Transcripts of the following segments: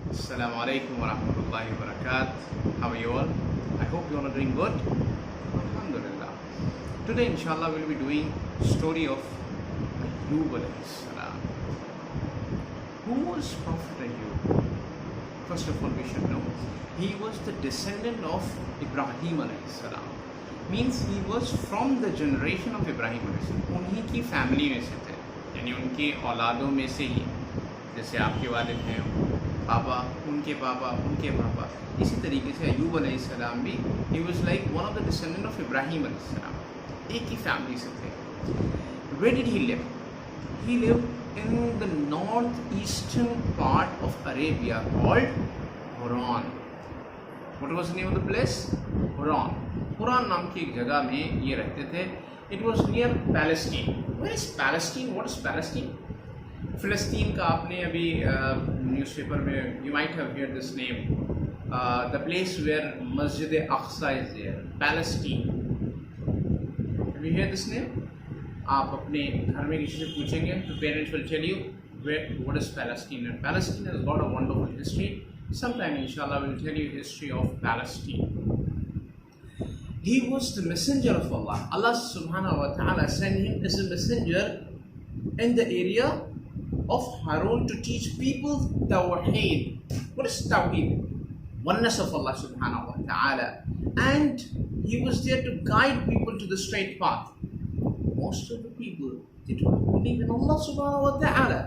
Assalamu alaikum wa rahmatullahi wa barakatuh. How are you all? I hope you all are doing good. Alhamdulillah. Today, inshallah, we'll be doing story of Ayyub alayhi salam. Who was Prophet Ayyub? First of all, we should know he was the descendant of Ibrahim alayhi salam. Means he was from the generation of Ibrahim alayhi salam. उन्हीं की family में से थे, यानी उनके औलादों में से ही, जैसे आपके वालिद हैं, पापा, उनके पापा, इसी तरीके से अय्यूब अलैहिस्सलाम भी he was like one of the descendant of Ibrahim अलैहिस्सलाम, एक ही फैमिली से थे. Where did he live? He lived in the northeastern part of Arabia called Haran. What was the name of the place? Haran. Haran नाम की एक जगह में ये रहते थे. It was near Palestine. Where is Palestine? What is Palestine? फ़लस्तीन का आपने अभी न्यूज़पेपर में you might have heard this name, the place where मस्जिद Aqsa is there, Palestine. Have you heard this name? आप अपने घर में किसी से पूछेंगे तो parents will tell you what is Palestine. And Palestine has got a wonderful history. Sometime inshallah we'll tell you history of Palestine. He was the messenger of Allah. Allah subhanahu wa ta'ala sent him as a messenger in the area of Harun to teach people Tawheed. What is Tawheed? Oneness of Allah subhanahu wa ta'ala. And he was there to guide people to the straight path. Most of the people, they don't believe in Allah subhanahu wa ta'ala.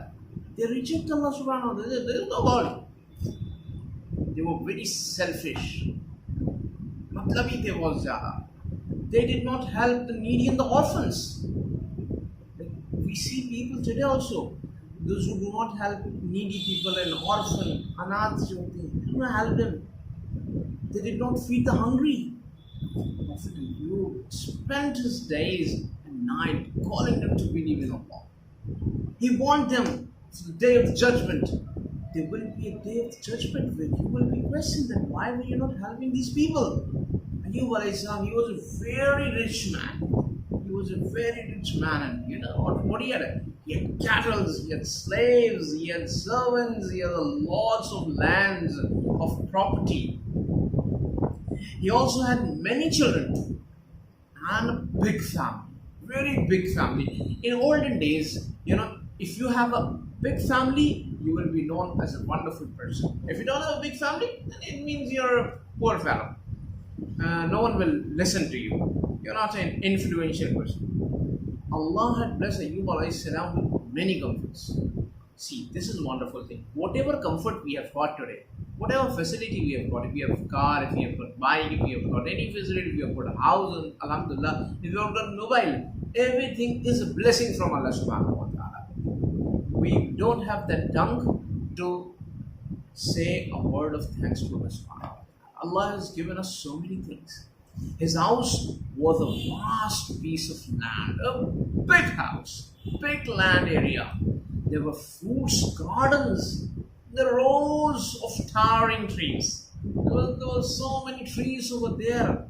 They reject Allah subhanahu wa ta'ala. There is no God. They were very selfish. Matlabi the was zyada. They did not help the needy and the orphans. We see people today also, those who do not help needy people and orphan, anath, they do not help them. They did not feed the hungry. Prophet Ayyub spent his days and night calling them to believe in Allah. He warned them for the day of judgment. There will be a day of judgment where you will be questioned that why were you not helping these people? Ayyub alayhi salam, he was a very rich man. He was a very rich man, and you know what he had? He had cattle, he had slaves, he had servants, he had lots of lands, of property. He also had many children and a big family, very big family. In olden days, if you have a big family, you will be known as a wonderful person. If you don't have a big family, then it means you're a poor fellow. No one will listen to you. You're not an influential person. Allah had blessed Ayyub alayhi salam with many comforts. See, this is a wonderful thing. Whatever comfort we have got today, whatever facility we have got, if we have a car, if we have got bike, if we have got any facility, if we have got a house, alhamdulillah, if we have got mobile, everything is a blessing from Allah subhanahu wa ta'ala. We don't have that tongue to say a word of thanks to Allah subhanahu wa ta'ala. Allah has given us so many things. His house was a vast piece of land, a big house, big land area. There were fruits gardens, the rows of towering trees. There were so many trees over there.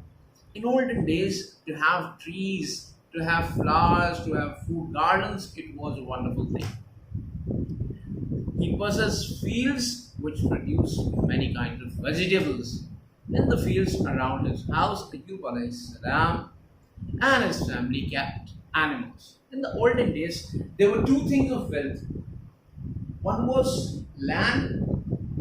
In olden days, to have trees, to have flowers, to have fruit gardens, it was a wonderful thing. He possessed fields which produced many kinds of vegetables. In the fields around his house, Ayyub alayhi salam and his family kept animals. In the olden days, there were two things of wealth. One was land,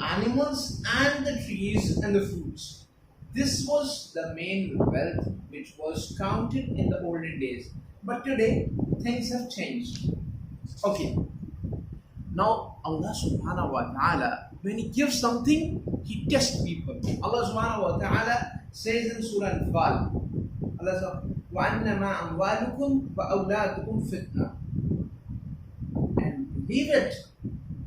animals, and the trees and the fruits. This was the main wealth which was counted in the olden days. But today, things have changed. Okay. Now, Allah subhanahu wa ta'ala, when He gives something, He tests people. Allah subhanahu wa ta'ala says in Surah Al-Fal, Allah says, وَأَنَّمَا أَمْوَالُكُمْ وَأَوْلَادُكُمْ فِتْنَةٌ. And believe it,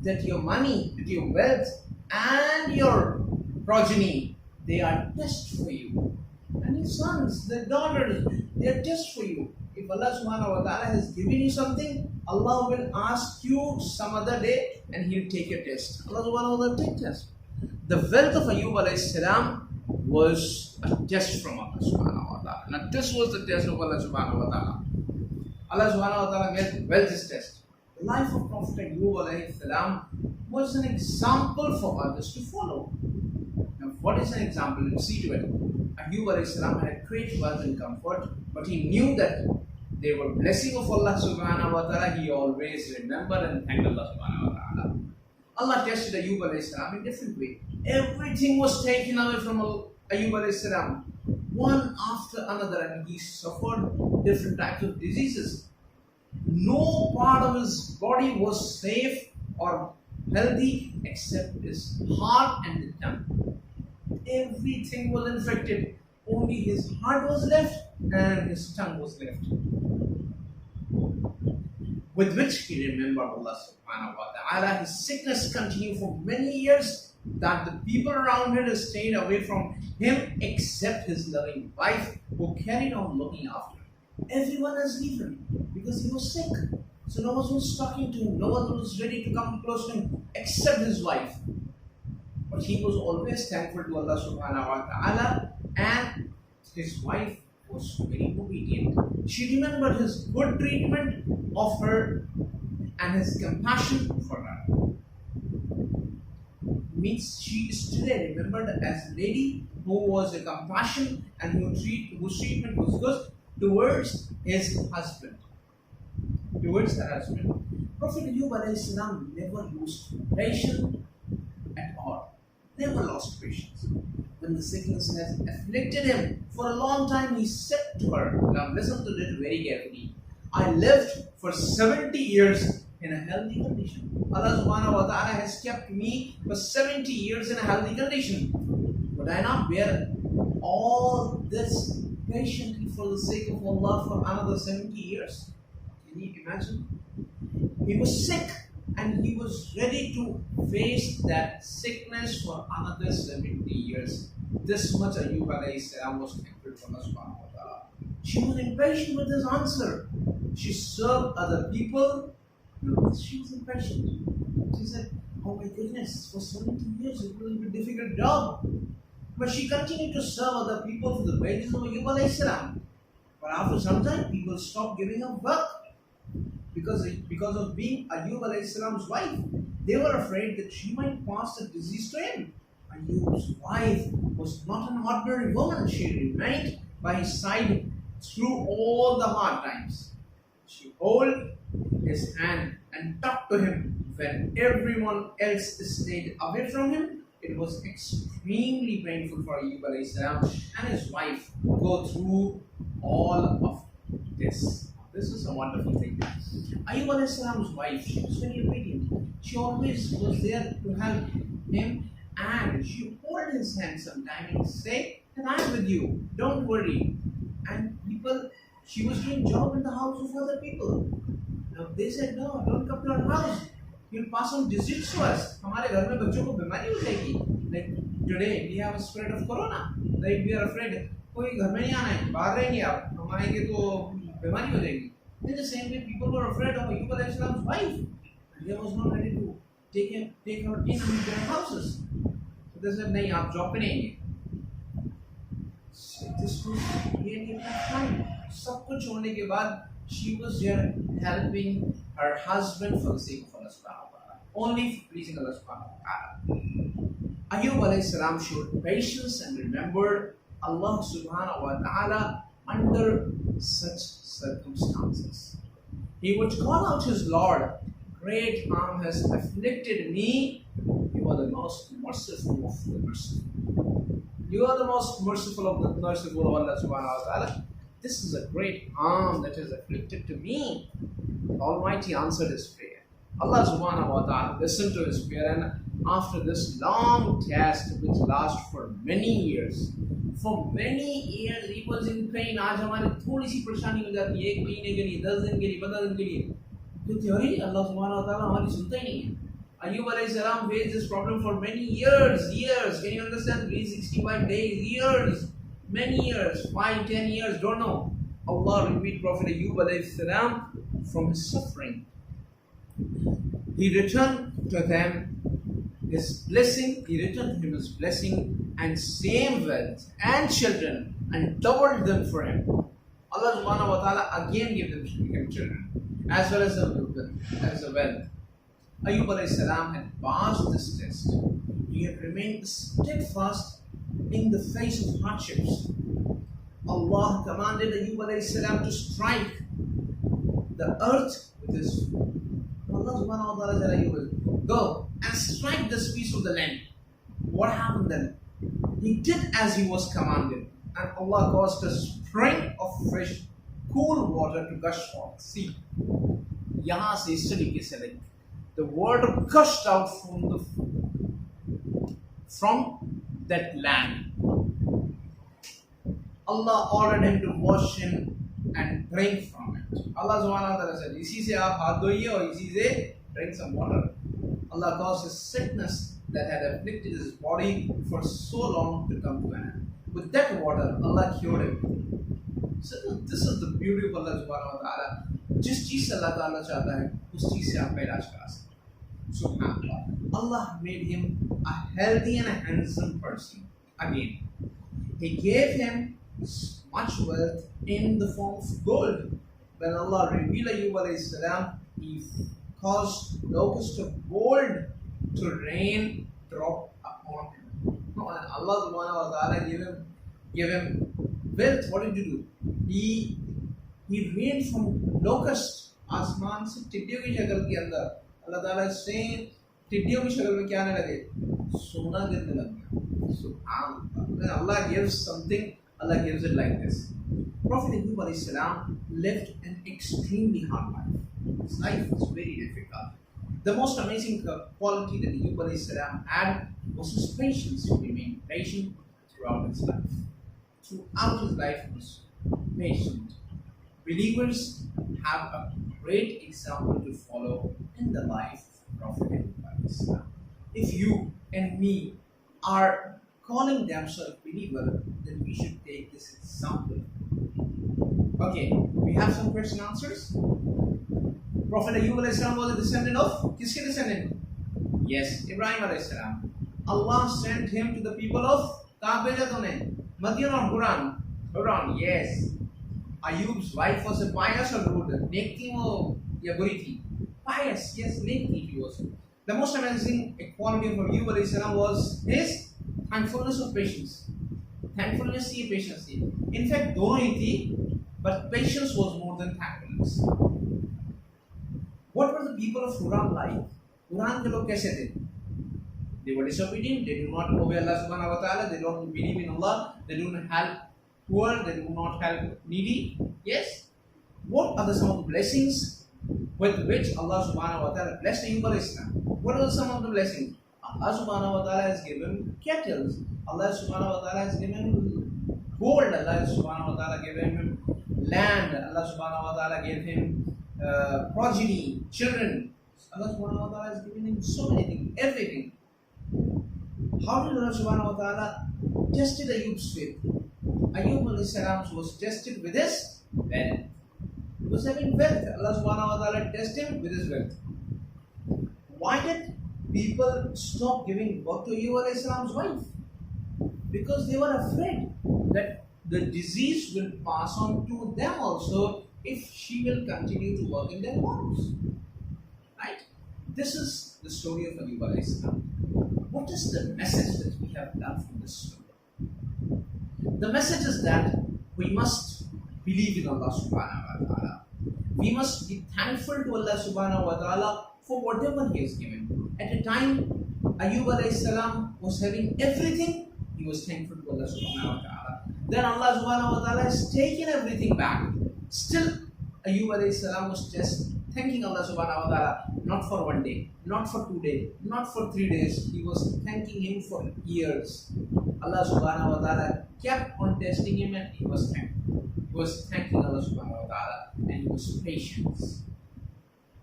that your money, that your wealth, and your progeny, they are tests for you. And your sons, their daughters, they are tests for you. If Allah subhanahu wa ta'ala has given you something, Allah will ask you some other day and He'll take your test. Allah subhanahu wa ta'ala will take test. The wealth of Ayyub alayhi salam was a test from Allah subhanahu wa ta'ala. Now this was the test of Allah subhanahu wa ta'ala. Allah subhanahu wa ta'ala made wealth is test. The life of Prophet Ayyub alayhi salam was an example for others to follow. Now, what is an example? Let's see to it. Ayyub alayhi salam had great wealth and comfort, but he knew that they were blessing of Allah subhanahu wa ta'ala. He always remembered and thanked Allah subhanahu wa ta'ala. Allah tested Ayyub alayhi salam in different way. Everything was taken away from Ayyub alayhi salam, one after another, and he suffered different types of diseases. No part of his body was safe or healthy except his heart and his tongue. Everything was infected. Only his heart was left and his tongue was left, with which he remembered Allah subhanahu wa ta'ala. His sickness continued for many years, that the people around him stayed away from him except his loving wife, who carried on looking after him. Everyone has left him because he was sick. So no one was talking to him, no one was ready to come close to him except his wife. But he was always thankful to Allah subhanahu wa ta'ala, and his wife was very obedient. She remembered his good treatment of her and his compassion for her. Means she is today remembered as a lady who was a compassion and whose treatment was good towards his husband. Towards her husband. Prophet Ayyub alayhi salam never lost patience at all. Never lost patience. When the sickness has afflicted him for a long time, he said to her, now listen to this very carefully, I lived for 70 years in a healthy condition. Allah subhanahu wa ta'ala has kept me for 70 years in a healthy condition. Would I not bear all this patiently for the sake of Allah for another 70 years? Can you imagine? He was sick and he was ready to face that sickness for another 70 years. This much Ayyub alayhi salam was thankful for Allah subhanahu wa ta'ala. She was impatient with his answer. She served other people. She was impatient. She said, oh my goodness, for 70 years it will be a difficult job. But she continued to serve other people for the wages of Ayyub alayhi salam. But after some time, people stopped giving her work because of being Ayyub alayhi salam's wife. They were afraid that she might pass the disease to him. Ayyub's wife was not an ordinary woman. She remained by his side through all the hard times. She held his hand and talked to him when everyone else stayed away from him. It was extremely painful for Ayyub alayhi salam and his wife to go through all of this. This is a wonderful thing. Ayyub alayhi salam's wife, she was very obedient. She always was there to help him, and she held his hand sometime and say that I am with you, don't worry. And she was doing job in the house of other people. Now they said, no, don't come to our house. You'll pass on disease to us. हमारे घर में बच्चों को बीमारी हो जाएगी. Like today we have a spread of corona. Like we are afraid. कोई घर में नहीं आना है. बाहर रहेंगे आप. हम आएंगे तो बीमारी हो जाएगी. In the same way, people were afraid of Ayyub alayhi salam's wife. And they was not ready to take her in their houses. So they said, नहीं आप job पे नहीं आएंगे. So this was really a tough time. सब कुछ होने के बाद she was there helping her husband for the sake of Allah subhanahu wa ta'ala. Only for pleasing Allah subhanahu wa ta'ala. Ayyub alayhi salam showed patience and remembered Allah subhanahu wa ta'ala under such circumstances. He would call out his Lord, great harm has afflicted me. You are the most merciful of the merciful. You are the most merciful of the merciful of Allah subhanahu wa ta'ala. This is a great harm that is afflicted to me. The Almighty answered his prayer. Allah subhanahu wa ta'ala listened to his prayer, and after this long test which lasted for many years he was in pain. आज हमारे थोड़ी सी परेशानी हो जाती है 1 महीने के लिए, 10 दिन के लिए, 15 दिन के लिए, तो theory Allah subhanahu wa ta'ala हमारी सुनता ही नहीं है. Ayyub alayhi salam faced this problem for many years. Can you understand? 365 days, years. Many years, 5, 10 years, don't know. Allah removed Prophet Ayyub alayhi salam from his suffering. He returned to them his blessing, and same wealth and children, and doubled them for him. Allah subhanahu wa ta'ala again gave him children, as well as the wealth. Ayyub alayhi salam had passed this test. He had remained steadfast in the face of hardships. Allah commanded Ayyub alayhi salam to strike the earth with his foot. Allah subhanahu wa ta'ala said, Ayyub, go and strike this piece of the land. What happened then? He did as he was commanded, and Allah caused a spring of fresh, cool water to gush forth. See, यहाँ से इस तरीके से the water gushed out from that land. Allah ordered him to wash him and drink from it. Allah subhanahu wa ta'ala said, इसी से आप हाथ धोइए और इसी से drink some water. Allah caused a sickness that had afflicted his body for so long to come to an end. With that water, Allah cured him. So this is the beauty of Allah subhanahu wa ta'ala. जिस चीज से Allah ta'ala चाहता है, उस चीज से आप इलाज करा सकते हैं. Subhanallah. Allah made him a healthy and a handsome person. Again, He gave him much wealth in the form of gold. When Allah revealed Ayyub alayhi salam, He caused locusts of gold to rain drop upon him. No, and Allah subhanahu wa ta'ala gave him wealth. What did He do? He rained from locusts. आसमान से टिड्डियों की शक्ल के अंदर अल्लाह ताला से टिड्डियों की शक्ल में क्या आने लगे? सोना गिरने लग गया. Subhanallah. When Allah gives something, Allah gives it like this. Prophet Ayyub alayhi salam lived an extremely hard life. His life was very difficult. The most amazing quality that Ayyub alayhi salam had was his patience. He remained patient throughout his life. Throughout his life, he was patient. Believers have a great example to follow in the life of Prophet Ayyub alayhi salam. If you and me are calling themselves believer, then we should take this example. Okay, we have some question answers. Prophet Ayyub alayhi salam was a descendant of kiske descendant? Yes, Ibrahim alayhi salam. Allah sent him to the people of कहाँ भेजा तूने? Madian or Quran? Quran, yes. Ayyub's wife was a pious or rude? नेक थी वो या बुरी थी? Pious, yes, नेक थी he was. The most amazing quality of Ayyub alayhi salam was his thankfulness of patience. Thankfulness थी, patience थी. In fact, दोनों ही थी, but patience was more than thankfulness. What were the people of Quran like? Quran के लोग कैसे थे? They were disobedient. They do not obey Allah subhanahu wa ta'ala. They don't believe in Allah. They do not help poor. They do not help needy. Yes. What are some of the blessings with which Allah subhanahu wa ta'ala blessed Ayyub alayhi salam? What are some of the blessings? Allah subhanahu wa ta'ala has given cattle. Allah subhanahu wa ta'ala has given gold. Allah subhanahu wa ta'ala gave him land. Allah subhanahu wa ta'ala gave him progeny, children. Allah subhanahu wa ta'ala has given him so many things, everything. How did Allah subhanahu wa ta'ala tested Ayyub's faith? Ayyub alayhi salam was tested with his wealth. He was having wealth. Allah subhanahu wa ta'ala tested him with his wealth. Why did people stop giving birth to Ayyub alayhi salam's wife? Because they were afraid that the disease will pass on to them also if she will continue to work in their homes. Right? This is the story of Ayyub alayhi salam. What is the message that we have done from this story? The message is that we must believe in Allah subhanahu wa ta'ala. We must be thankful to Allah subhanahu wa ta'ala for whatever He has given. At a time, Ayyub alayhi salam was having everything, he was thankful to Allah subhanahu wa ta'ala. Then Allah subhanahu wa ta'ala has taken everything back. Still, Ayyub alayhi salam was just thanking Allah subhanahu wa ta'ala, not for 1 day, not for 2 days, not for 3 days. He was thanking Him for years. Allah subhanahu wa ta'ala kept on testing him and he was thankful. He was thanking Allah subhanahu wa ta'ala and he was patient.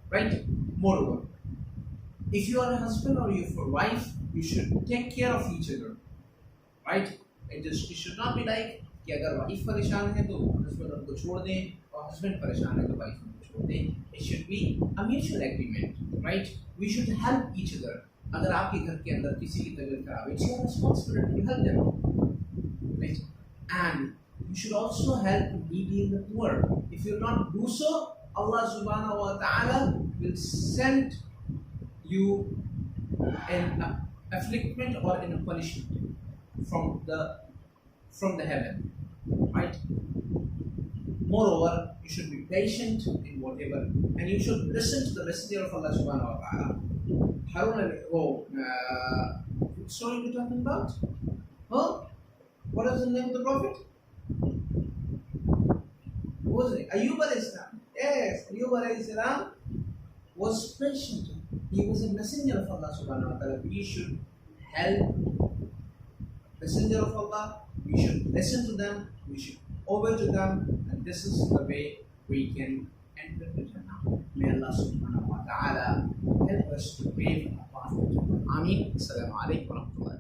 Right? Moreover, if you are a husband or you are a wife, you should take care of each other. Right? It should not be like कि अगर wife परेशान है तो husband उनको छोड़ दें और husband परेशान है तो वाइफ उनको छोड़ दें. It should be a mutual agreement, right? We should help each other. अगर आपके घर के अंदर किसी की तबीयत खराब है, it's your responsibility to help them, right? And you should also help the needy and the poor. If you not do so, Allah subhanahu wa ta'ala will send you in a affliction or in a punishment from the heaven, right? Moreover, you should be patient in whatever, and you should listen to the Messenger of Allah Subhanahu wa Taala. Which story we're talking about? Huh? What is the name of the Prophet? Who was it? Ayyub alayhi salam. Yes, Ayyub alayhi salam was patient. He was a messenger of Allah Subhanahu wa Taala. We should help messenger of Allah. We should listen to them. We should obey to them, and this is the way we can enter the Jannah. May Allah Subhanahu wa Taala help us to pave a path to Jannah. Ameen. Assalamu alaikum wa rahmatullahi.